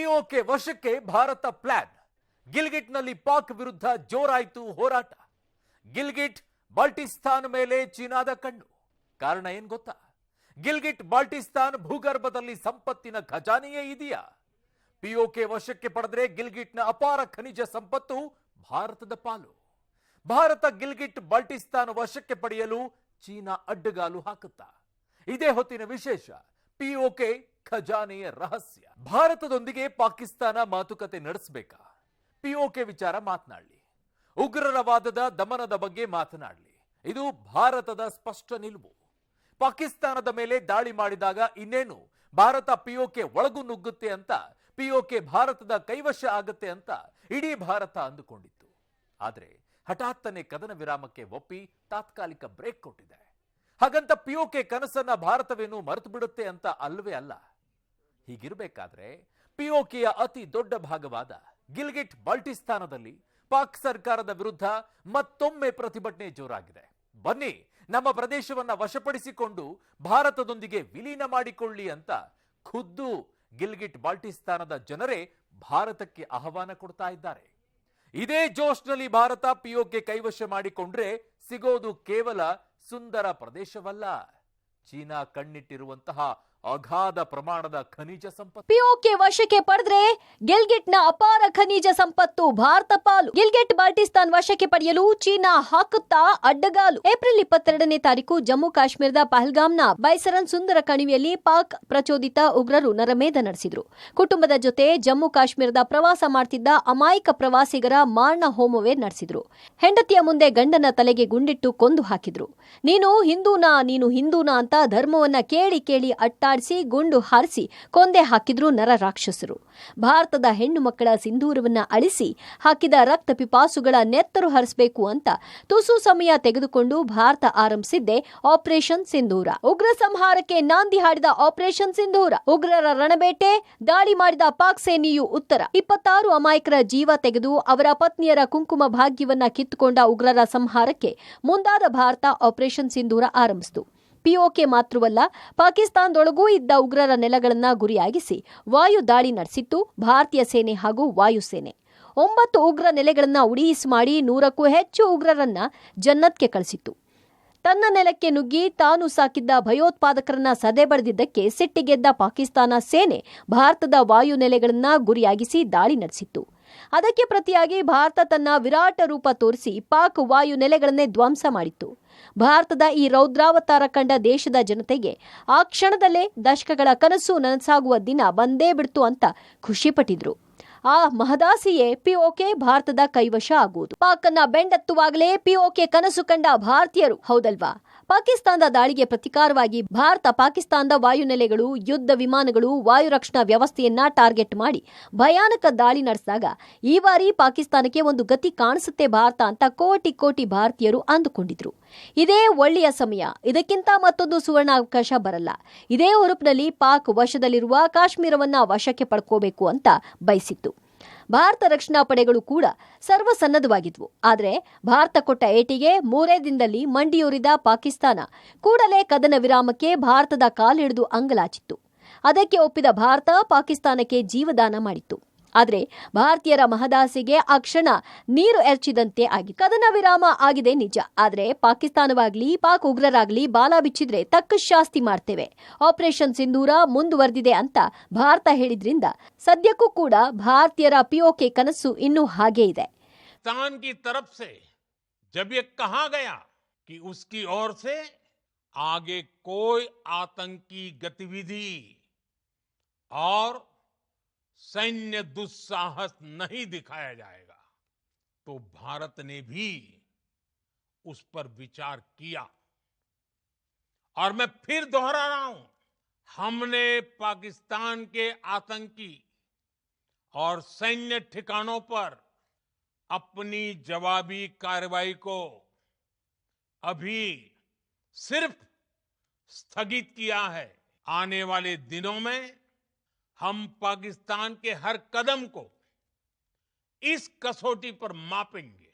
PoK ವಶಕ್ಕೆ Bharat plan. ಗಿಲ್ಗಿಟ್ನಲ್ಲಿ Pak ವಿರುದ್ಧ ಜೋರಾಯಿತು ಹೋರಾಟ. ಗಿಲ್ಗಿಟ್ ಬಾಲ್ಟಿಸ್ತಾನ್ ಮೇಲೆ ಚೀನಾದ ಕಣ್ಣು. ಕಾರಣ ಏನ್ ಗೊತ್ತಾ? ಗಿಲ್ಗಿಟ್ ಬಾಲ್ಟಿಸ್ತಾನ್ ಭೂಗರ್ಭದಲ್ಲಿ ಸಂಪತ್ತಿನ ಖಜಾನೆಯೇ ಇದೆಯಾ? ಪಿಒಕೆ ವಶಕ್ಕೆ ಪಡೆದ್ರೆ ಗಿಲ್ಗಿಟ್ನ ಅಪಾರ ಖನಿಜ ಸಂಪತ್ತು ಭಾರತದ ಪಾಲು. ಭಾರತ ಗಿಲ್ಗಿಟ್ ಬಾಲ್ಟಿಸ್ತಾನ್ ವಶಕ್ಕೆ ಪಡೆಯಲು ಚೀನಾ ಅಡ್ಡಗಾಲು ಹಾಕುತ್ತಾ? ಇದೇ ಹೊತ್ತಿನ ವಿಶೇಷ. ಪಿಒಕೆ ಖಜಾನೆಯ ರಹಸ್ಯ. ಭಾರತದೊಂದಿಗೆ ಪಾಕಿಸ್ತಾನ ಮಾತುಕತೆ ನಡೆಸಬೇಕಾ? ಪಿಒಕೆ ವಿಚಾರ ಮಾತನಾಡಲಿ. ಉಗ್ರರ ವಾದದ ದಮನದ ಬಗ್ಗೆ ಮಾತನಾಡಲಿ. ಇದು ಭಾರತದ ಸ್ಪಷ್ಟ ನಿಲುವು. ಪಾಕಿಸ್ತಾನದ ಮೇಲೆ ದಾಳಿ ಮಾಡಿದಾಗ ಇನ್ನೇನು ಭಾರತ ಪಿಒಕೆ ಒಳಗು ನುಗ್ಗುತ್ತೆ ಅಂತ, ಪಿಒಕೆ ಭಾರತದ ಕೈವಶ ಆಗುತ್ತೆ ಅಂತ ಇಡೀ ಭಾರತ ಅಂದುಕೊಂಡಿತ್ತು. ಆದರೆ ಹಠಾತ್ತನೆ ಕದನ ವಿರಾಮಕ್ಕೆ ಒಪ್ಪಿ ತಾತ್ಕಾಲಿಕ ಬ್ರೇಕ್ ಕೊಟ್ಟಿದೆ. ಹಾಗಂತ ಪಿಒಕೆ ಕನಸನ್ನ ಭಾರತವೇನು ಮರೆತು ಬಿಡುತ್ತೆ ಅಂತ ಅಲ್ವೇ ಅಲ್ಲ. ಹೀಗಿರಬೇಕಾದ್ರೆ ಪಿಒಕೆಯ ಅತಿ ದೊಡ್ಡ ಭಾಗವಾದ ಗಿಲ್ಗಿಟ್ ಬಾಲ್ಟಿಸ್ತಾನದಲ್ಲಿ ಪಾಕ್ ಸರ್ಕಾರದ ವಿರುದ್ಧ ಮತ್ತೊಮ್ಮೆ ಪ್ರತಿಭಟನೆ ಜೋರಾಗಿದೆ. ಬನ್ನಿ, ನಮ್ಮ ಪ್ರದೇಶವನ್ನ ವಶಪಡಿಸಿಕೊಂಡು ಭಾರತದೊಂದಿಗೆ ವಿಲೀನ ಮಾಡಿಕೊಳ್ಳಿ ಅಂತ ಖುದ್ದು ಗಿಲ್ಗಿಟ್ ಬಾಲ್ಟಿಸ್ತಾನದ ಜನರೇ ಭಾರತಕ್ಕೆ ಆಹ್ವಾನ ಕೊಡ್ತಾ ಇದ್ದಾರೆ. ಇದೇ ಜೋಶ್ನಲ್ಲಿ ಭಾರತ ಪಿಒಕೆ ಕೈವಶ ಮಾಡಿಕೊಂಡ್ರೆ ಸಿಗೋದು ಕೇವಲ ಸುಂದರ ಪ್ರದೇಶವಲ್ಲ, ಚೀನಾ ಕಣ್ಣಿಟ್ಟಿರುವಂತಹ ಅಗಾಧ ಪ್ರಮಾಣದ ಖನಿಜ ಸಂಪತ್ತು. ಪಿಒಕೆ ವಶಕ್ಕೆ ಪಡೆದ್ರೆ ಗಿಲ್ಗಿಟ್ನ ಅಪಾರ ಖನಿಜ ಸಂಪತ್ತು ಭಾರತ ಪಾಲು. ಗಿಲ್ಗಿಟ್ ಬಾಲ್ಟಿಸ್ತಾನ್ ವಶಕ್ಕೆ ಪಡೆಯಲು ಚೀನಾ ಹಾಕುತ್ತಾ ಅಡ್ಡಗಾಲು. ಏಪ್ರಿಲ್ 22ನೇ ತಾರೀಕು ಜಮ್ಮು ಕಾಶ್ಮೀರದ ಪಹಲ್ಗಾಮ್ನ ಬೈಸರನ್ ಸುಂದರ ಕಣಿವೆಯಲ್ಲಿ ಪಾಕ್ ಪ್ರಚೋದಿತ ಉಗ್ರರು ನರಮೇಧ ನಡೆಸಿದ್ರು. ಕುಟುಂಬದ ಜೊತೆ ಜಮ್ಮು ಕಾಶ್ಮೀರದ ಪ್ರವಾಸ ಮಾಡ್ತಿದ್ದ ಅಮಾಯಕ ಪ್ರವಾಸಿಗರ ಮಾರಣ ಹೋಮವೇ ನಡೆಸಿದ್ರು. ಹೆಂಡತಿಯ ಮುಂದೆ ಗಂಡನ ತಲೆಗೆ ಗುಂಡಿಟ್ಟು ಕೊಂದು ಹಾಕಿದ್ರು. ನೀನು ಹಿಂದೂನಾ ಅಂತ ಧರ್ಮವನ್ನ ಕೇಳಿ ಕೇಳಿ ಅಟ್ಟಾಡಿಸಿ ಗುಂಡು ಹಾರಿಸಿ ಕೊಂದೆ ಹಾಕಿದ್ರು ನರ ರಾಕ್ಷಸರು. ಭಾರತದ ಹೆಣ್ಣು ಮಕ್ಕಳ ಸಿಂಧೂರವನ್ನ ಅಳಿಸಿ ಹಾಕಿದ ರಕ್ತ ಪಿಪಾಸುಗಳ ನೆತ್ತರು ಹರಿಸಬೇಕು ಅಂತ ತುಸು ಸಮಯ ತೆಗೆದುಕೊಂಡು ಭಾರತ ಆರಂಭಿಸಿದ್ದೆ ಆಪರೇಷನ್ ಸಿಂಧೂರ. ಉಗ್ರ ಸಂಹಾರಕ್ಕೆ ನಾಂದಿ ಹಾಡಿದ ಆಪರೇಷನ್ ಸಿಂಧೂರ. ಉಗ್ರರ ರಣಬೇಟೆ, ದಾಳಿ ಮಾಡಿದ ಪಾಕ್ ಸೇನೆಯು ಉತ್ತರ. 26 ಅಮಾಯಕರ ಜೀವ ತೆಗೆದು ಅವರ ಪತ್ನಿಯರ ಕುಂಕುಮ ಭಾಗ್ಯವನ್ನ ಕಿತ್ತುಕೊಂಡ ಉಗ್ರರ ಸಂಹಾರಕ್ಕೆ ಮುಂದಾದ ಭಾರತ ಆಪರೇಷನ್ ಸಿಂಧೂರ ಆರಂಭಿಸಿತು. ಪಿಒಕೆ ಮಾತ್ರವಲ್ಲ, ಪಾಕಿಸ್ತಾನದೊಳಗೂ ಇದ್ದ ಉಗ್ರರ ನೆಲೆಗಳನ್ನ ಗುರಿಯಾಗಿಸಿ ವಾಯು ದಾಳಿ ನಡೆಸಿತ್ತು ಭಾರತೀಯ ಸೇನೆ ಹಾಗೂ ವಾಯುಸೇನೆ. 9 ಉಗ್ರ ನೆಲೆಗಳನ್ನ ಉಡೀಸ್ ಮಾಡಿ 100ಕ್ಕೂ ಹೆಚ್ಚು ಉಗ್ರರನ್ನ ಜನ್ನತ್ಗೆ ಕಳಿಸಿತ್ತು. ತನ್ನ ನೆಲಕ್ಕೆ ನುಗ್ಗಿ ತಾನು ಸಾಕಿದ್ದ ಭಯೋತ್ಪಾದಕರನ್ನ ಸದೆ ಬಡಿದಿದ್ದಕ್ಕೆ ಸಿಟ್ಟಿಗೆದ್ದ ಪಾಕಿಸ್ತಾನ ಸೇನೆ ಭಾರತದ ವಾಯು ನೆಲೆಗಳನ್ನ ಗುರಿಯಾಗಿಸಿ ದಾಳಿ ನಡೆಸಿತ್ತು. ಅದಕ್ಕೆ ಪ್ರತಿಯಾಗಿ ಭಾರತ ತನ್ನ ವಿರಾಟ ರೂಪ ತೋರಿಸಿ ಪಾಕ್ ವಾಯು ನೆಲೆಗಳನ್ನೇ ಧ್ವಂಸ ಮಾಡಿತ್ತು. ಭಾರತದ ಈ ರೌದ್ರಾವತಾರ ಕಂಡ ದೇಶದ ಜನತೆಗೆ ಆ ಕ್ಷಣದಲ್ಲೇ ದಶಕಗಳ ಕನಸು ನನಸಾಗುವ ದಿನ ಬಂದೇ ಬಿಡ್ತು ಅಂತ ಖುಷಿಪಟ್ಟಿದ್ರು. ಆ ಮಹದಾಸಿಯೇ ಪಿಒಕೆ ಭಾರತದ ಕೈವಶ ಆಗುವುದು. ಪಾಕನ್ನ ಬೆಂಡೆತ್ತುವಾಗಲೇ ಪಿಒಕೆ ಕನಸು ಕಂಡ ಭಾರತೀಯರು, ಹೌದಲ್ವಾ? ಪಾಕಿಸ್ತಾನದ ದಾಳಿಗೆ ಪ್ರತಿಕಾರವಾಗಿ ಭಾರತ ಪಾಕಿಸ್ತಾನದ ವಾಯುನೆಲೆಗಳು, ಯುದ್ಧ ವಿಮಾನಗಳು, ವಾಯು ರಕ್ಷಣಾ ವ್ಯವಸ್ಥೆಯನ್ನ ಟಾರ್ಗೆಟ್ ಮಾಡಿ ಭಯಾನಕ ದಾಳಿ ನಡೆಸಿದಾಗ ಈ ಬಾರಿ ಪಾಕಿಸ್ತಾನಕ್ಕೆ ಒಂದು ಗತಿ ಕಾಣಿಸುತ್ತೆ ಭಾರತ ಅಂತ ಕೋಟಿ ಕೋಟಿ ಭಾರತೀಯರು ಅಂದುಕೊಂಡಿದ್ರು. ಇದೇ ಒಳ್ಳೆಯ ಸಮಯ, ಇದಕ್ಕಿಂತ ಮತ್ತೊಂದು ಸುವರ್ಣಾವಕಾಶ ಬರಲ್ಲ. ಇದೇ ಹುರುಪಿನಲ್ಲಿ ಪಾಕ್ ವಶದಲ್ಲಿರುವ ಕಾಶ್ಮೀರವನ್ನ ವಶಕ್ಕೆ ಪಡ್ಕೋಬೇಕು ಅಂತ ಬಯಸಿತ್ತು. ಭಾರತ ರಕ್ಷಣಾ ಪಡೆಗಳು ಕೂಡ ಸರ್ವಸನ್ನದ್ಧವಾಗಿದ್ವು. ಆದರೆ ಭಾರತ ಕೊಟ್ಟ ಏಟಿಗೆ 3 ದಿನದಲ್ಲಿ ಮಂಡಿಯೂರಿದ ಪಾಕಿಸ್ತಾನ ಕೂಡಲೇ ಕದನ ವಿರಾಮಕ್ಕೆ ಭಾರತದ ಕಾಲಿಡಿದು ಅಂಗಲಾಚಿತ್ತು. ಅದಕ್ಕೆ ಒಪ್ಪಿದ ಭಾರತ ಪಾಕಿಸ್ತಾನಕ್ಕೆ ಜೀವದಾನ ಮಾಡಿತ್ತು. ಆದರೆ ಭಾರತೀಯರ ಮಹದಾಸೆಗೆ ಆ ಕ್ಷಣ ನೀರು ಎರಚಿದಂತೆ ಆಗಿ ಕದನ ವಿರಾಮ ಆಗಿದೆ ನಿಜ. ಆದರೆ ಪಾಕಿಸ್ತಾನವಾಗ್ಲಿ ಪಾಕ್ ಉಗ್ರರಾಗ್ಲಿ ಬಾಲ ಬಿಚ್ಚಿದ್ರೆ ತಕ್ಕ ಶಾಸ್ತಿ ಮಾಡ್ತೇವೆ. ಆಪರೇಷನ್ ಸಿಂಧೂರ ಮುಂದುವರೆದಿದೆ ಅಂತ ಭಾರತ ಹೇಳಿದ್ರಿಂದ ಸದ್ಯಕ್ಕೂ ಕೂಡ ಭಾರತೀಯರ ಪಿಒಕೆ ಕನಸು ಇನ್ನೂ ಹಾಗೇ ಇದೆ. पाकिस्तान की तरफ से जब ये कहा गया कि उसकी ओर से आगे कोई आतंकी गतिविधि और सैन्य दुस्साहस नहीं दिखाया जाएगा, तो भारत ने भी उस पर विचार किया. और मैं फिर दोहरा रहा हूं, हमने पाकिस्तान के आतंकी और सैन्य ठिकानों पर अपनी जवाबी कार्रवाई को अभी सिर्फ स्थगित किया है. आने वाले दिनों में हम पाकिस्तान के हर कदम को इस कसौटी पर मापेंगे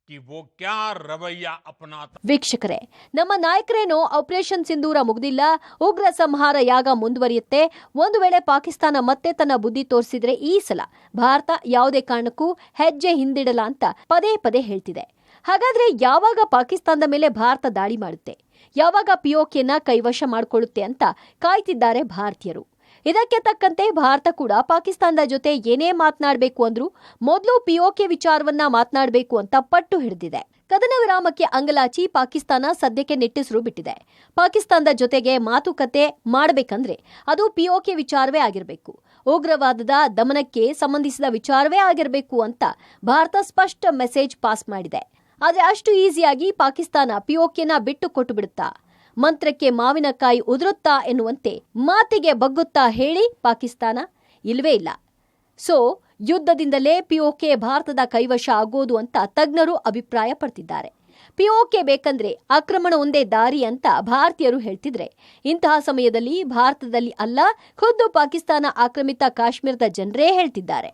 कि वो क्या रवैया अपनाता। ವೀಕ್ಷಕರೇ, ನಮ್ಮ ನಾಯಕರೇನೋ ಆಪರೇಷನ್ ಸಿಂಧೂರ ಮುಗ್ದಿಲ್ಲ, ಉಗ್ರ ಸಂಹಾರ ಯಾಗ ಮುಂದುವರಿಯುತ್ತೆ. ಒಂದು ವೇಳೆ ಪಾಕಿಸ್ತಾನ ಮತ್ತೆ ತನ್ನ ಬುದ್ಧಿ ತೋರಿಸಿದ್ರೆ ಈ ಸಲ ಭಾರತ ಯಾವುದೇ ಕಾರಣಕ್ಕೂ ಹೆಜ್ಜೆ ಹಿಂದಿಡಲ್ಲ ಅಂತ ಪದೇ ಪದೇ ಹೇಳ್ತಿದೆ. ಹಾಗಾದ್ರೆ ಯಾವಾಗ ಪಾಕಿಸ್ತಾನದ ಮೇಲೆ ಭಾರತ ದಾಳಿ ಮಾಡುತ್ತೆ, ಯಾವಾಗ ಪಿಒಕೆನ ಕೈವಶ ಮಾಡಿಕೊಳ್ಳುತ್ತೆ ಅಂತ ಕಾಯ್ತಿದ್ದಾರೆ ಭಾರತೀಯರು. ಇದಕ್ಕೆ ತಕ್ಕಂತೆ ಭಾರತ ಕೂಡ ಪಾಕಿಸ್ತಾನದ ಜೊತೆ ಏನೇ ಮಾತನಾಡಬೇಕು ಅಂದ್ರೂ ಮೊದಲು ಪಿಒಕೆ ವಿಚಾರವನ್ನ ಮಾತನಾಡಬೇಕು ಅಂತ ಪಟ್ಟು ಹಿಡಿದಿದೆ. ಕದನ ವಿರಾಮಕ್ಕೆ ಅಂಗಲಾಚಿ ಪಾಕಿಸ್ತಾನ ಸದ್ಯಕ್ಕೆ ನಿಟ್ಟುಸಿರು ಬಿಟ್ಟಿದೆ. ಪಾಕಿಸ್ತಾನದ ಜೊತೆಗೆ ಮಾತುಕತೆ ಮಾಡಬೇಕಂದ್ರೆ ಅದು ಪಿಒಕೆ ವಿಚಾರವೇ ಆಗಿರಬೇಕು, ಉಗ್ರವಾದದ ದಮನಕ್ಕೆ ಸಂಬಂಧಿಸಿದ ವಿಚಾರವೇ ಆಗಿರಬೇಕು ಅಂತ ಭಾರತ ಸ್ಪಷ್ಟ ಮೆಸೇಜ್ ಪಾಸ್ ಮಾಡಿದೆ. ಆದ್ರೆ ಅಷ್ಟು ಈಸಿಯಾಗಿ ಪಾಕಿಸ್ತಾನ ಪಿಒಕೆನ ಬಿಟ್ಟು ಕೊಟ್ಟು ಬಿಡುತ್ತಾ, ಮಂತ್ರಕ್ಕೆ ಮಾವಿನಕಾಯಿ ಉದುರುತ್ತಾ ಎನ್ನುವಂತೆ ಮಾತಿಗೆ ಬಗ್ಗುತ್ತಾ ಹೇಳಿ ಪಾಕಿಸ್ತಾನ ಇಲ್ವೇ ಇಲ್ಲ. ಸೊ ಯುದ್ಧದಿಂದಲೇ ಪಿಒಕೆ ಭಾರತದ ಕೈವಶ ಆಗೋದು ಅಂತ ತಜ್ಞರು ಅಭಿಪ್ರಾಯ ಪಡ್ತಿದ್ದಾರೆ. ಪಿಒಕೆ ಬೇಕಂದ್ರೆ ಆಕ್ರಮಣ ಒಂದೇ ದಾರಿ ಅಂತ ಭಾರತೀಯರು ಹೇಳ್ತಿದ್ರೆ, ಇಂತಹ ಸಮಯದಲ್ಲಿ ಭಾರತದಲ್ಲಿ ಅಲ್ಲ, ಖುದ್ದು ಪಾಕಿಸ್ತಾನ ಆಕ್ರಮಿತ ಕಾಶ್ಮೀರದ ಜನರೇ ಹೇಳ್ತಿದ್ದಾರೆ.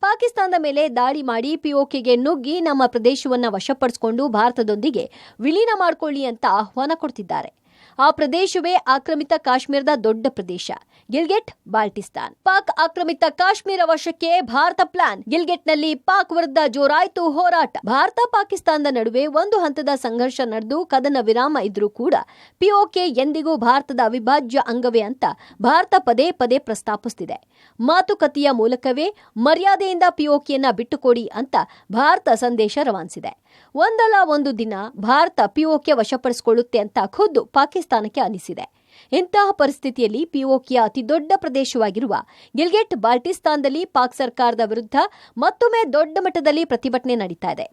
ಪಾಕಿಸ್ತಾನದ ಮೇಲೆ ದಾಳಿ ಮಾಡಿ ಪಿಒಕೆಗೆ ನುಗ್ಗಿ ನಮ್ಮ ಪ್ರದೇಶವನ್ನ ವಶಪಡಿಸಿಕೊಂಡು ಭಾರತದೊಂದಿಗೆ ವಿಲೀನ ಮಾಡಿಕೊಳ್ಳಿ ಅಂತ ಆಹ್ವಾನ ಕೊಡ್ತಿದ್ದಾರೆ. ಆ ಪ್ರದೇಶವೇ ಆಕ್ರಮಿತ ಕಾಶ್ಮೀರದ ದೊಡ್ಡ ಪ್ರದೇಶ, ಗಿಲ್ಗಿಟ್ ಬಾಲ್ಟಿಸ್ತಾನ್. ಪಾಕ್ ಆಕ್ರಮಿತ ಕಾಶ್ಮೀರ ವಶಕ್ಕೆ ಭಾರತ ಪ್ಲಾನ್. ಗಿಲ್ಗಿಟ್ನಲ್ಲಿ ಪಾಕ್ ವಿರುದ್ಧ ಜೋರಾಯಿತು ಹೋರಾಟ. ಭಾರತ ಪಾಕಿಸ್ತಾನದ ನಡುವೆ ಒಂದು ಹಂತದ ಸಂಘರ್ಷ ನಡೆದು ಕದನ ವಿರಾಮ ಇದ್ರೂ ಕೂಡ ಪಿಒಕೆ ಎಂದಿಗೂ ಭಾರತದ ಅವಿಭಾಜ್ಯ ಅಂಗವೇ ಅಂತ ಭಾರತ ಪದೇ ಪದೇ ಪ್ರಸ್ತಾಪಿಸುತ್ತಿದೆ. ಮಾತುಕತೆಯ ಮೂಲಕವೇ ಮರ್ಯಾದೆಯಿಂದ ಪಿಒಕೆಯನ್ನ ಬಿಟ್ಟುಕೊಡಿ ಅಂತ ಭಾರತ ಸಂದೇಶ ರವಾನಿಸಿದೆ. ಒಂದಲ್ಲ ಒಂದು ದಿನ ಭಾರತ ಪಿಒಕೆ ವಶಪಡಿಸಿಕೊಳ್ಳುತ್ತೆ ಅಂತ ಖುದ್ದು ಪಾಕಿಸ್ತಾನಕ್ಕೆ ಅನಿಸಿದೆ. ಇಂತಹ ಪರಿಸ್ಥಿತಿಯಲ್ಲಿ ಪಿಒಕೆಯ ಅತಿದೊಡ್ಡ ಪ್ರದೇಶವಾಗಿರುವ ಗಿಲ್ಗಿಟ್ ಬಾಲ್ಟಿಸ್ತಾನದಲ್ಲಿ ಪಾಕ್ ಸರ್ಕಾರದ ವಿರುದ್ಧ ಮತ್ತೊಮ್ಮೆ ದೊಡ್ಡ ಮಟ್ಟದಲ್ಲಿ ಪ್ರತಿಭಟನೆ ನಡೀತಾ ಇದೆ.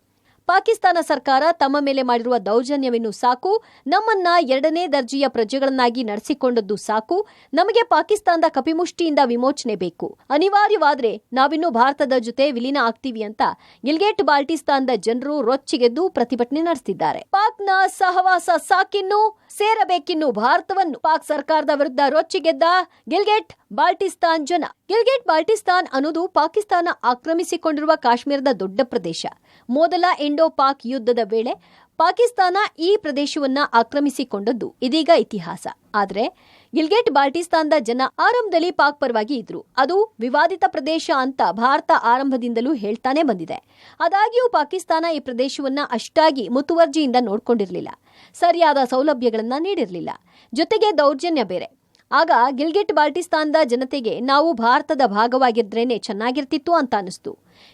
ಪಾಕಿಸ್ತಾನ ಸರ್ಕಾರ ತಮ್ಮ ಮೇಲೆ ಮಾಡಿರುವ ದೌರ್ಜನ್ಯವನ್ನು ಸಾಕು, ನಮ್ಮನ್ನ ಎರಡನೇ ದರ್ಜೆಯ ಪ್ರಜೆಗಳನ್ನಾಗಿ ನಡೆಸಿಕೊಂಡದ್ದು ಸಾಕು, ನಮಗೆ ಪಾಕಿಸ್ತಾನದ ಕಪಿಮುಷ್ಟಿಯಿಂದ ವಿಮೋಚನೆ ಬೇಕು, ಅನಿವಾರ್ಯವಾದ್ರೆ ನಾವಿನ್ನು ಭಾರತದ ಜೊತೆ ವಿಲೀನ ಆಗ್ತೀವಿ ಅಂತ ಗಿಲ್ಗಿಟ್ ಬಾಲ್ಟಿಸ್ತಾನದ ಜನರು ರೊಚ್ಚಿಗೆದ್ದು ಪ್ರತಿಭಟನೆ ನಡೆಸಿದ್ದಾರೆ. ಪಾಕ್ನ ಸಹವಾಸ ಸಾಕಿನ್ನು, ಸೇರಬೇಕಿನ್ನು ಭಾರತವನ್ನು. ಪಾಕ್ ಸರ್ಕಾರದ ವಿರುದ್ಧ ರೊಚ್ಚಿಗೆದ್ದ ಗಿಲ್ಗಿಟ್ ಬಾಲ್ಟಿಸ್ತಾನ್ ಜನ. ಗಿಲ್ಗಿಟ್ ಬಾಲ್ಟಿಸ್ತಾನ್ ಅನ್ನೋದು ಪಾಕಿಸ್ತಾನ ಆಕ್ರಮಿಸಿಕೊಂಡಿರುವ ಕಾಶ್ಮೀರದ ದೊಡ್ಡ ಪ್ರದೇಶ. ಮೊದಲ ಇಂಡೋ ಪಾಕ್ ಯುದ್ಧದ ವೇಳೆ ಪಾಕಿಸ್ತಾನ ಈ ಪ್ರದೇಶವನ್ನ ಆಕ್ರಮಿಸಿಕೊಂಡದ್ದು ಇದೀಗ ಇತಿಹಾಸ. ಆದ್ರೆ ಗಿಲ್ಗಿಟ್ ಬಾಲ್ಟಿಸ್ತಾನದ ಜನ ಆರಂಭದಲ್ಲಿ ಪಾಕ್ ಪರವಾಗಿ ಇದ್ರು. ಅದು ವಿವಾದಿತ ಪ್ರದೇಶ ಅಂತ ಭಾರತ ಆರಂಭದಿಂದಲೂ ಹೇಳ್ತಾನೆ ಬಂದಿದೆ. ಆದಾಗ್ಯೂ ಪಾಕಿಸ್ತಾನ ಈ ಪ್ರದೇಶವನ್ನ ಅಷ್ಟಾಗಿ ಮುತುವರ್ಜಿಯಿಂದ ನೋಡ್ಕೊಂಡಿರಲಿಲ್ಲ, ಸರಿಯಾದ ಸೌಲಭ್ಯಗಳನ್ನ ನೀಡಿರಲಿಲ್ಲ, ಜೊತೆಗೆ ದೌರ್ಜನ್ಯ ಬೇರೆ. ಆಗ ಗಿಲ್ಗಿಟ್ ಬಾಲ್ಟಿಸ್ತಾನದ ಜನತೆಗೆ ನಾವು ಭಾರತದ ಭಾಗವಾಗಿದ್ರೇನೆ ಚೆನ್ನಾಗಿರ್ತಿತ್ತು ಅಂತ ಅನಿಸ್ತು.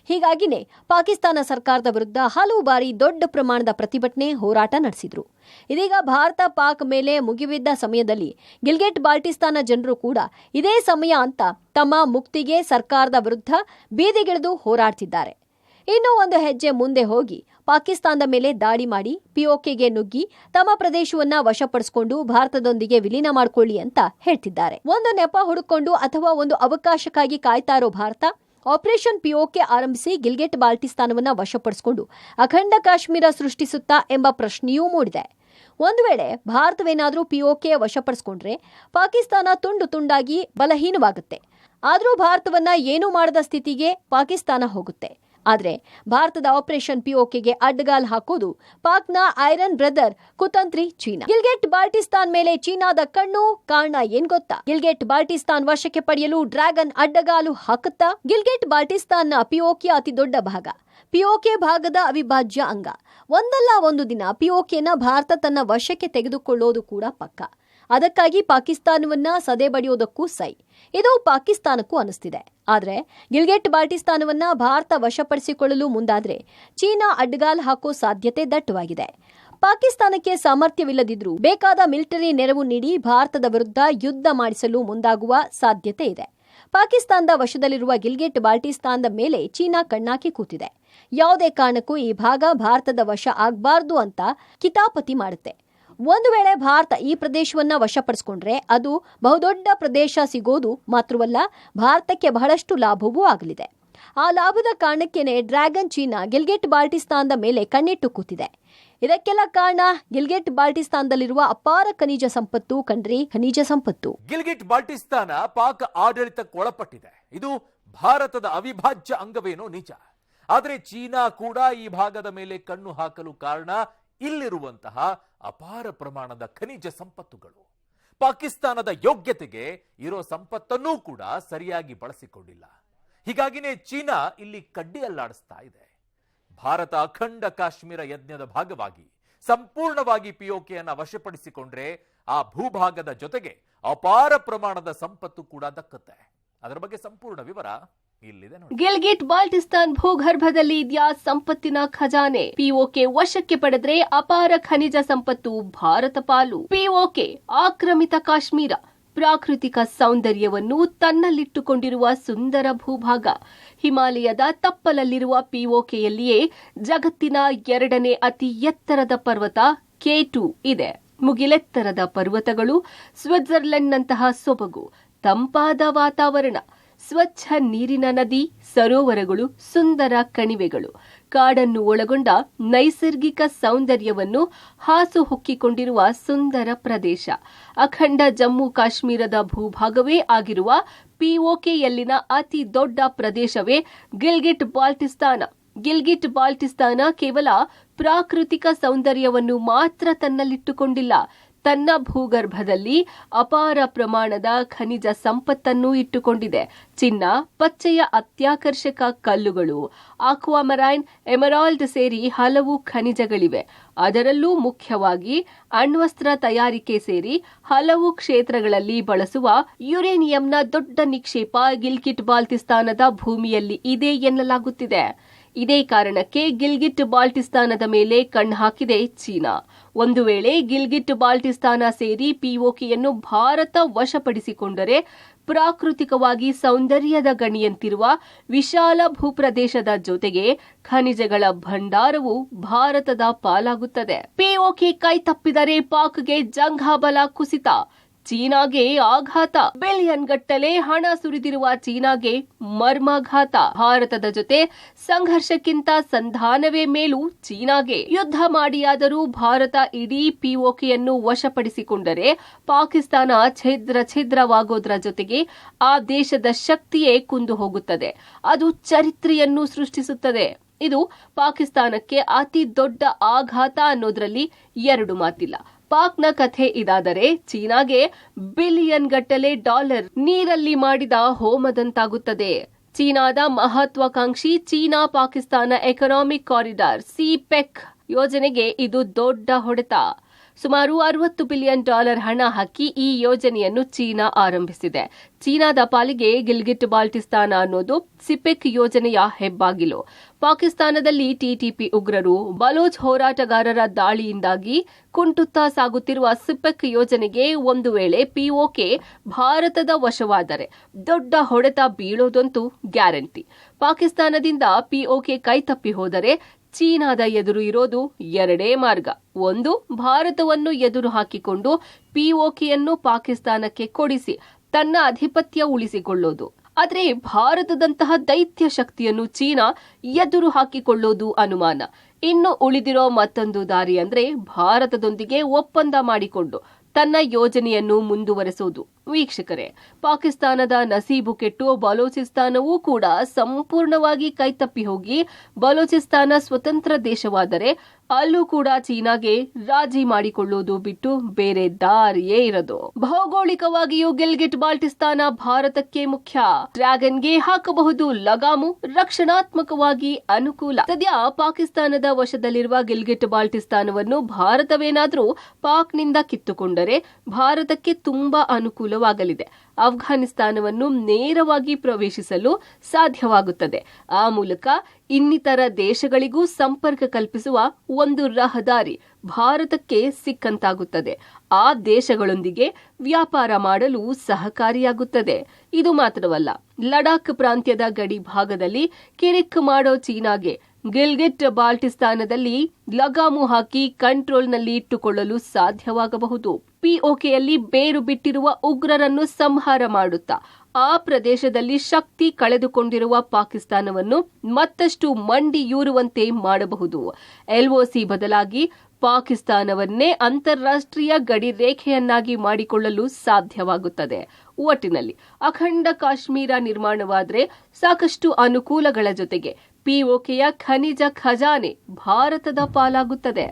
ಹೀಗಾಗಿನೇ ಪಾಕಿಸ್ತಾನ ಸರ್ಕಾರದ ವಿರುದ್ಧ ಹಲವು ಬಾರಿ ದೊಡ್ಡ ಪ್ರಮಾಣದ ಪ್ರತಿಭಟನೆ, ಹೋರಾಟ ನಡೆಸಿದ್ರು. ಇದೀಗ ಭಾರತ ಪಾಕ್ ಮೇಲೆ ಮುಗಿಬಿದ್ದ ಸಮಯದಲ್ಲಿ ಗಿಲ್ಗಿಟ್ ಬಾಲ್ಟಿಸ್ತಾನ ಜನರು ಕೂಡ ಇದೇ ಸಮಯ ಅಂತ ತಮ್ಮ ಮುಕ್ತಿಗೆ ಸರ್ಕಾರದ ವಿರುದ್ಧ ಬೀದಿಗಿಳಿದು ಹೋರಾಡ್ತಿದ್ದಾರೆ. ಇನ್ನೂ ಒಂದು ಹೆಜ್ಜೆ ಮುಂದೆ ಹೋಗಿ ಪಾಕಿಸ್ತಾನದ ಮೇಲೆ ದಾಳಿ ಮಾಡಿ ಪಿಒಕೆಗೆ ನುಗ್ಗಿ ತಮ್ಮ ಪ್ರದೇಶವನ್ನ ವಶಪಡಿಸಿಕೊಂಡು ಭಾರತದೊಂದಿಗೆ ವಿಲೀನ ಮಾಡಿಕೊಳ್ಳಿ ಅಂತ ಹೇಳ್ತಿದ್ದಾರೆ. ಒಂದು ನೆಪ ಹುಡುಕೊಂಡು ಅಥವಾ ಒಂದು ಅವಕಾಶಕ್ಕಾಗಿ ಕಾಯ್ತಾ ಇರೋ ಭಾರತ ಆಪರೇಷನ್ ಪಿಒಕೆ ಆರಂಭಿಸಿ ಗಿಲ್ಗಿಟ್ ಬಾಲ್ಟಿಸ್ತಾನವನ್ನ ವಶಪಡಿಸಿಕೊಂಡು ಅಖಂಡ ಕಾಶ್ಮೀರ ಸೃಷ್ಟಿಸುತ್ತಾ ಎಂಬ ಪ್ರಶ್ನೆಯೂ ಮೂಡಿದೆ. ಒಂದು ವೇಳೆ ಭಾರತವೇನಾದರೂ ಪಿಒಕೆ ವಶಪಡಿಸಿಕೊಂಡ್ರೆ ಪಾಕಿಸ್ತಾನ ತುಂಡು ತುಂಡಾಗಿ ಬಲಹೀನವಾಗುತ್ತೆ. ಆದರೂ ಭಾರತವನ್ನ ಏನೂ ಮಾಡದ ಸ್ಥಿತಿಗೆ ಪಾಕಿಸ್ತಾನ ಹೋಗುತ್ತೆ. ಆದ್ರೆ ಭಾರತದ ಆಪರೇಷನ್ ಪಿಒಕೆಗೆ ಅಡ್ಡಗಾಲ್ ಹಾಕೋದು ಪಾಕ್ನ ಐರನ್ ಬ್ರದರ್ ಕುತಂತ್ರಿ ಚೀನಾ. ಗಿಲ್ಗಿಟ್ ಬಾಲ್ಟಿಸ್ತಾನ್ ಮೇಲೆ ಚೀನಾದ ಕಣ್ಣು. ಕಾರಣ ಏನ್ ಗೊತ್ತಾ? ಗಿಲ್ಗಿಟ್ ಬಾಲ್ಟಿಸ್ತಾನ್ ವಶಕ್ಕೆ ಪಡೆಯಲು ಡ್ರ್ಯಾಗನ್ ಅಡ್ಡಗಾಲು ಹಾಕುತ್ತಾ? ಗಿಲ್ಗಿಟ್ ಬಾಲ್ಟಿಸ್ತಾನ್ನ ಪಿಒಕೆ ಅತಿ ದೊಡ್ಡ ಭಾಗ, ಪಿಒಕೆ ಭಾಗದ ಅವಿಭಾಜ್ಯ ಅಂಗ. ಒಂದಲ್ಲ ಒಂದು ದಿನ ಪಿಒಕೆನ ಭಾರತ ತನ್ನ ವಶಕ್ಕೆ ತೆಗೆದುಕೊಳ್ಳೋದು ಕೂಡ ಪಕ್ಕ. ಅದಕ್ಕಾಗಿ ಪಾಕಿಸ್ತಾನವನ್ನ ಸದೆ ಬಡಿಯೋದಕ್ಕೂ ಸೈ. ಇದು ಪಾಕಿಸ್ತಾನಕ್ಕೂ ಅನಿಸ್ತಿದೆ. ಆದ್ರೆ ಗಿಲ್ಗಿಟ್ ಬಾಲ್ಟಿಸ್ತಾನವನ್ನ ಭಾರತ ವಶಪಡಿಸಿಕೊಳ್ಳಲು ಮುಂದಾದ್ರೆ ಚೀನಾ ಅಡ್ಡಗಾಲ್ ಹಾಕೋ ಸಾಧ್ಯತೆ ದಟ್ಟವಾಗಿದೆ. ಪಾಕಿಸ್ತಾನಕ್ಕೆ ಸಾಮರ್ಥ್ಯವಿಲ್ಲದಿದ್ರೂ ಬೇಕಾದ ಮಿಲಿಟರಿ ನೆರವು ನೀಡಿ ಭಾರತದ ವಿರುದ್ಧ ಯುದ್ಧ ಮಾಡಿಸಲು ಮುಂದಾಗುವ ಸಾಧ್ಯತೆ ಇದೆ. ಪಾಕಿಸ್ತಾನದ ವಶದಲ್ಲಿರುವ ಗಿಲ್ಗಿಟ್ ಬಾಲ್ಟಿಸ್ತಾನದ ಮೇಲೆ ಚೀನಾ ಕಣ್ಣಾಕಿ ಕೂತಿದೆ. ಯಾವುದೇ ಕಾರಣಕ್ಕೂ ಈ ಭಾಗ ಭಾರತದ ವಶ ಆಗಬಾರ್ದು ಅಂತ ಕಿತಾಪತಿ ಮಾಡುತ್ತೆ. ಒಂದು ವೇಳೆ ಭಾರತ ಈ ಪ್ರದೇಶವನ್ನ ವಶಪಡಿಸಿಕೊಂಡ್ರೆ ಅದು ಬಹುದೊಡ್ಡ ಪ್ರದೇಶ ಸಿಗೋದು ಮಾತ್ರವಲ್ಲ, ಭಾರತಕ್ಕೆ ಬಹಳಷ್ಟು ಲಾಭವೂ ಆಗಲಿದೆ. ಆ ಲಾಭದ ಕಾರಣಕ್ಕೇನೆ ಡ್ರ್ಯಾಗನ್ ಚೀನಾ ಗಿಲ್ಗಿಟ್ ಬಾಲ್ಟಿಸ್ತಾನದ ಮೇಲೆ ಕಣ್ಣಿಟ್ಟು ಕೂತಿದೆ. ಇದಕ್ಕೆಲ್ಲ ಕಾರಣ ಗಿಲ್ಗಿಟ್ ಬಾಲ್ಟಿಸ್ತಾನದಲ್ಲಿರುವ ಅಪಾರ ಖನಿಜ ಸಂಪತ್ತು ಕಣ್ರಿ, ಖನಿಜ ಸಂಪತ್ತು. ಗಿಲ್ಗಿಟ್ ಬಾಲ್ಟಿಸ್ತಾನ ಪಾಕ್ ಆಡಳಿತಕ್ಕೆ ಒಳಪಟ್ಟಿದೆ. ಇದು ಭಾರತದ ಅವಿಭಾಜ್ಯ ಅಂಗವೇನೋ ನಿಜ. ಆದರೆ ಚೀನಾ ಕೂಡ ಈ ಭಾಗದ ಮೇಲೆ ಕಣ್ಣು ಹಾಕಲು ಕಾರಣ ಇಲ್ಲಿರುವಂತಹ ಅಪಾರ ಪ್ರಮಾಣದ ಖನಿಜ ಸಂಪತ್ತುಗಳು. ಪಾಕಿಸ್ತಾನದ ಯೋಗ್ಯತೆಗೆ ಇರೋ ಸಂಪತ್ತನ್ನೂ ಕೂಡ ಸರಿಯಾಗಿ ಬಳಸಿಕೊಂಡಿಲ್ಲ. ಹೀಗಾಗಿನೇ ಚೀನಾ ಇಲ್ಲಿ ಕಡ್ಡಿ ಅಲ್ಲಾಡಿಸ್ತಾ ಇದೆ. ಭಾರತ ಅಖಂಡ ಕಾಶ್ಮೀರ ಯಜ್ಞದ ಭಾಗವಾಗಿ ಸಂಪೂರ್ಣವಾಗಿ ಪಿಒಕೆಯನ್ನು ವಶಪಡಿಸಿಕೊಂಡ್ರೆ ಆ ಭೂಭಾಗದ ಜೊತೆಗೆ ಅಪಾರ ಪ್ರಮಾಣದ ಸಂಪತ್ತು ಕೂಡ ದಕ್ಕುತ್ತೆ. ಅದರ ಬಗ್ಗೆ ಸಂಪೂರ್ಣ ವಿವರ ಇಲ್ಲಿದೆ ನೋಡಿ. ಗಿಲ್ಗಿಟ್ ಬಾಲ್ಟಿಸ್ತಾನ್ ಭೂಗರ್ಭದಲ್ಲಿ ಇದೆಯಾ ಸಂಪತ್ತಿನ ಖಜಾನೆ? ಪಿಒಕೆ ವಶಕ್ಕೆ ಪಡೆದ್ರೆ ಅಪಾರ ಖನಿಜ ಸಂಪತ್ತು ಭಾರತ ಪಾಲು. ಪಿಒಕೆ ಆಕ್ರಮಿತ ಕಾಶ್ಮೀರ ಪ್ರಾಕೃತಿಕ ಸೌಂದರ್ಯವನ್ನು ತನ್ನಲ್ಲಿಟ್ಟುಕೊಂಡಿರುವ ಸುಂದರ ಭೂಭಾಗ. ಹಿಮಾಲಯದ ತಪ್ಪಲಲ್ಲಿರುವ ಪಿಒಕೆಯಲ್ಲಿಯೇ ಜಗತ್ತಿನ 2ನೇ ಅತಿ ಎತ್ತರದ ಪರ್ವತ K2 ಇದೆ. ಮುಗಿಲೆತ್ತರದ ಪರ್ವತಗಳು, ಸ್ವಿಟ್ಜರ್ಲೆಂಡ್ನಂತಹ ಸೊಬಗು, ತಂಪಾದ ವಾತಾವರಣ, ಸ್ವಚ್ಛ ನೀರಿನ ನದಿ, ಸರೋವರಗಳು, ಸುಂದರ ಕಣಿವೆಗಳು, ಕಾಡನ್ನು ಒಳಗೊಂಡ ನೈಸರ್ಗಿಕ ಸೌಂದರ್ಯವನ್ನು ಹಾಸುಹೊಕ್ಕಿಕೊಂಡಿರುವ ಸುಂದರ ಪ್ರದೇಶ. ಅಖಂಡ ಜಮ್ಮು ಕಾಶ್ಮೀರದ ಭೂಭಾಗವೇ ಆಗಿರುವ ಪಿಒಕೆಯಲ್ಲಿನ ಅತಿ ದೊಡ್ಡ ಪ್ರದೇಶವೇ ಗಿಲ್ಗಿಟ್ ಬಾಲ್ಟಿಸ್ತಾನ. ಗಿಲ್ಗಿಟ್ ಬಾಲ್ಟಿಸ್ತಾನ ಕೇವಲ ಪ್ರಾಕೃತಿಕ ಸೌಂದರ್ಯವನ್ನು ಮಾತ್ರ ತನ್ನಲ್ಲಿಟ್ಟುಕೊಂಡಿಲ್ಲ, ತನ್ನ ಭೂಗರ್ಭದಲ್ಲಿ ಅಪಾರ ಪ್ರಮಾಣದ ಖನಿಜ ಸಂಪತ್ತನ್ನು ಇಟ್ಟುಕೊಂಡಿದೆ. ಚಿನ್ನ, ಪಚ್ಚೆಯ ಅತ್ಯಾಕರ್ಷಕ ಕಲ್ಲುಗಳು, ಆಕ್ವಾಮರೈನ್, ಎಮರಾಲ್ಡ್ ಸೇರಿ ಹಲವು ಖನಿಜಗಳಿವೆ. ಅದರಲ್ಲೂ ಮುಖ್ಯವಾಗಿ ಅಣ್ವಸ್ತ್ರ ತಯಾರಿಕೆ ಸೇರಿ ಹಲವು ಕ್ಷೇತ್ರಗಳಲ್ಲಿ ಬಳಸುವ ಯುರೇನಿಯಂನ ದೊಡ್ಡ ನಿಕ್ಷೇಪ ಗಿಲ್ಗಿಟ್ ಬಾಲ್ಟಿಸ್ತಾನದ ಭೂಮಿಯಲ್ಲಿ ಇದೆ ಎನ್ನಲಾಗುತ್ತಿದೆ. ಇದೇ ಕಾರಣಕ್ಕೆ ಗಿಲ್ಗಿಟ್ ಬಾಲ್ಟಿಸ್ತಾನದ ಮೇಲೆ ಕಣ್ಣು ಚೀನಾ. ಒಂದು ವೇಳೆ ಗಿಲ್ಗಿಟ್ ಬಾಲ್ಟಿಸ್ತಾನ ಸೇರಿ ಪಿಒಕೆಯನ್ನು ಭಾರತ ವಶಪಡಿಸಿಕೊಂಡರೆ ಪ್ರಾಕೃತಿಕವಾಗಿ ಸೌಂದರ್ಯದ ಗಣಿಯಂತಿರುವ ವಿಶಾಲ ಭೂಪ್ರದೇಶದ ಜೊತೆಗೆ ಖನಿಜಗಳ ಭಂಡಾರವು ಭಾರತದ ಪಾಲಾಗುತ್ತದೆ. ಪಿಒಕೆ ಕೈ ತಪ್ಪಿದರೆ ಪಾಕ್ಗೆ ಜಂಘಾಬಲ ಕುಸಿತ, ಚೀನಾಗೆ ಆಘಾತ. ಬಿಲಿಯನ್ ಗಟ್ಟಲೆ ಹಣ ಸುರಿದಿರುವ ಚೀನಾಗೆ ಮರ್ಮಾಘಾತ. ಭಾರತದ ಜೊತೆ ಸಂಘರ್ಷಕ್ಕಿಂತ ಸಂಧಾನವೇ ಮೇಲು ಚೀನಾಗೆ. ಯುದ್ಧ ಮಾಡಿಯಾದರೂ ಭಾರತ ಇಡೀ ಪಿಒಕೆಯನ್ನು ವಶಪಡಿಸಿಕೊಂಡರೆ ಪಾಕಿಸ್ತಾನ ಛಿದ್ರವಾಗೋದ್ರ ಜೊತೆಗೆ ಆ ದೇಶದ ಶಕ್ತಿಯೇ ಕುಂದು ಹೋಗುತ್ತದೆ. ಅದು ಚರಿತ್ರೆಯನ್ನು ಸೃಷ್ಟಿಸುತ್ತದೆ. ಇದು ಪಾಕಿಸ್ತಾನಕ್ಕೆ ಅತಿ ದೊಡ್ಡ ಆಘಾತ ಅನ್ನೋದ್ರಲ್ಲಿ ಎರಡು ಮಾತಿಲ್ಲ. ಪಾಕ್ನ ಕಥೆ ಇದಾದರೆ ಚೀನಾಗೆ ಬಿಲಿಯನ್ ಗಟ್ಟಲೆ ಡಾಲರ್ ನೀರಲ್ಲಿ ಮಾಡಿದ ಹೋಮದಂತಾಗುತ್ತದೆ. ಚೀನಾದ ಮಹತ್ವಾಕಾಂಕ್ಷಿ China Pakistan economic corridor CPEC ಯೋಜನೆಗೆ ಇದು ದೊಡ್ಡ ಹೊಡೆತ. ಸುಮಾರು $60 ಬಿಲಿಯನ್ ಹಣ ಹಾಕಿ ಈ ಯೋಜನೆಯನ್ನು ಚೀನಾ ಆರಂಭಿಸಿದೆ. ಚೀನಾದ ಪಾಲಿಗೆ ಗಿಲ್ಗಿಟ್ ಬಾಲ್ಟಿಸ್ತಾನ ಅನ್ನೋದು ಸಿಪೆಕ್ ಯೋಜನೆಯ ಹೆಬ್ಬಾಗಿಲು. ಪಾಕಿಸ್ತಾನದಲ್ಲಿ ಟಿಟಿಪಿ ಉಗ್ರರು, ಬಲೋಚ್ ಹೋರಾಟಗಾರರ ದಾಳಿಯಿಂದಾಗಿ ಕುಂಟುತ್ತಾ ಸಾಗುತ್ತಿರುವ ಸಿಪೆಕ್ ಯೋಜನೆಗೆ ಒಂದು ವೇಳೆ ಪಿಒಕೆ ಭಾರತದ ವಶವಾದರೆ ದೊಡ್ಡ ಹೊಡೆತ ಬೀಳೋದಂತೂ ಗ್ಯಾರಂಟಿ. ಪಾಕಿಸ್ತಾನದಿಂದ ಪಿಒಕೆ ಕೈತಪ್ಪಿ ಹೋದರೆ ಚೀನಾದ ಎದುರು ಇರೋದು ಎರಡೇ ಮಾರ್ಗ. ಒಂದು, ಭಾರತವನ್ನು ಎದುರು ಹಾಕಿಕೊಂಡು ಪಿಒಕೆಯನ್ನು ಪಾಕಿಸ್ತಾನಕ್ಕೆ ಕೊಡಿಸಿ ತನ್ನ ಆಧಿಪತ್ಯ ಉಳಿಸಿಕೊಳ್ಳೋದು. ಆದರೆ ಭಾರತದಂತಹ ದೈತ್ಯ ಶಕ್ತಿಯನ್ನು ಚೀನಾ ಎದುರು ಹಾಕಿಕೊಳ್ಳೋದು ಅನುಮಾನ. ಇನ್ನು ಉಳಿದಿರೋ ಮತ್ತೊಂದು ದಾರಿ ಅಂದ್ರೆ ಭಾರತದೊಂದಿಗೆ ಒಪ್ಪಂದ ಮಾಡಿಕೊಂಡು ತನ್ನ ಯೋಜನೆಯನ್ನು ಮುಂದುವರೆಸುವುದು. ವೀಕ್ಷಕರೇ, ಪಾಕಿಸ್ತಾನದ ನಸೀಬು ಕೆಟ್ಟು ಬಲೂಚಿಸ್ತಾನವೂ ಕೂಡ ಸಂಪೂರ್ಣವಾಗಿ ಕೈತಪ್ಪಿ ಹೋಗಿ ಬಲೂಚಿಸ್ತಾನ ಸ್ವತಂತ್ರ ದೇಶವಾದರೆ ಅಲ್ಲೂ ಕೂಡ ಚೀನಾಗೆ ರಾಜಿ ಮಾಡಿಕೊಳ್ಳುವುದು ಬಿಟ್ಟು ಬೇರೆ ದಾರಿಯೇ ಇರದು. ಭೌಗೋಳಿಕವಾಗಿಯೂ ಗಿಲ್ಗಿಟ್ ಬಾಲ್ಟಿಸ್ತಾನ ಭಾರತಕ್ಕೆ ಮುಖ್ಯ. ಡ್ರ್ಯಾಗನ್ಗೆ ಹಾಕಬಹುದು ಲಗಾಮು, ರಕ್ಷಣಾತ್ಮಕವಾಗಿ ಅನುಕೂಲ. ಸದ್ಯ ಪಾಕಿಸ್ತಾನದ ವಶದಲ್ಲಿರುವ ಗಿಲ್ಗಿಟ್ ಬಾಲ್ಟಿಸ್ತಾನವನ್ನು ಭಾರತವೇನಾದರೂ ಪಾಕ್ನಿಂದ ಕಿತ್ತುಕೊಂಡರೆ ಭಾರತಕ್ಕೆ ತುಂಬಾ ಅನುಕೂಲವಾಗಲಿದೆ. ಅಫ್ಘಾನಿಸ್ತಾನವನ್ನು ನೇರವಾಗಿ ಪ್ರವೇಶಿಸಲು ಸಾಧ್ಯವಾಗುತ್ತದೆ. ಆ ಮೂಲಕ ಇನ್ನಿತರ ದೇಶಗಳಿಗೂ ಸಂಪರ್ಕ ಕಲ್ಪಿಸುವ ಒಂದು ರಹದಾರಿ ಭಾರತಕ್ಕೆ ಸಿಕ್ಕಂತಾಗುತ್ತದೆ. ಆ ದೇಶಗಳೊಂದಿಗೆ ವ್ಯಾಪಾರ ಮಾಡಲು ಸಹಕಾರಿಯಾಗುತ್ತದೆ. ಇದು ಮಾತ್ರವಲ್ಲ, ಲಡಾಖ್ ಪ್ರಾಂತ್ಯದ ಗಡಿ ಭಾಗದಲ್ಲಿ ಕಿರಿಕ್ ಮಾಡೋ ಚೀನಾಗೆ ಗಿಲ್ಗಿಟ್ ಬಾಲ್ಟಿಸ್ತಾನದಲ್ಲಿ ಲಗಾಮು ಹಾಕಿ ಕಂಟ್ರೋಲ್ನಲ್ಲಿ ಇಟ್ಟುಕೊಳ್ಳಲು ಸಾಧ್ಯವಾಗಬಹುದು. ಪಿಒಕೆಯಲ್ಲಿ ಬೇರು ಬಿಟ್ಟಿರುವ ಉಗ್ರರನ್ನು ಸಂಹಾರ ಮಾಡುತ್ತಾ ಆ ಪ್ರದೇಶದಲ್ಲಿ ಶಕ್ತಿ ಕಳೆದುಕೊಂಡಿರುವ ಪಾಕಿಸ್ತಾನವನ್ನು ಮತ್ತಷ್ಟು ಮಂಡಿಯೂರುವಂತೆ ಮಾಡಬಹುದು. ಎಲ್ಒಸಿ ಬದಲಾಗಿ ಪಾಕಿಸ್ತಾನವನ್ನೇ ಅಂತಾರಾಷ್ಟ್ರೀಯ ಗಡಿ ರೇಖೆಯನ್ನಾಗಿ ಮಾಡಿಕೊಳ್ಳಲು ಸಾಧ್ಯವಾಗುತ್ತದೆ. ಒಟ್ಟಿನಲ್ಲಿ ಅಖಂಡ ಕಾಶ್ಮೀರ ನಿರ್ಮಾಣವಾದರೆ ಸಾಕಷ್ಟು ಅನುಕೂಲಗಳ ಜೊತೆಗೆ ಪಿಒಕೆಯ ಖನಿಜ ಖಜಾನೆ ಭಾರತದ ಪಾಲಾಗುತ್ತದೆ.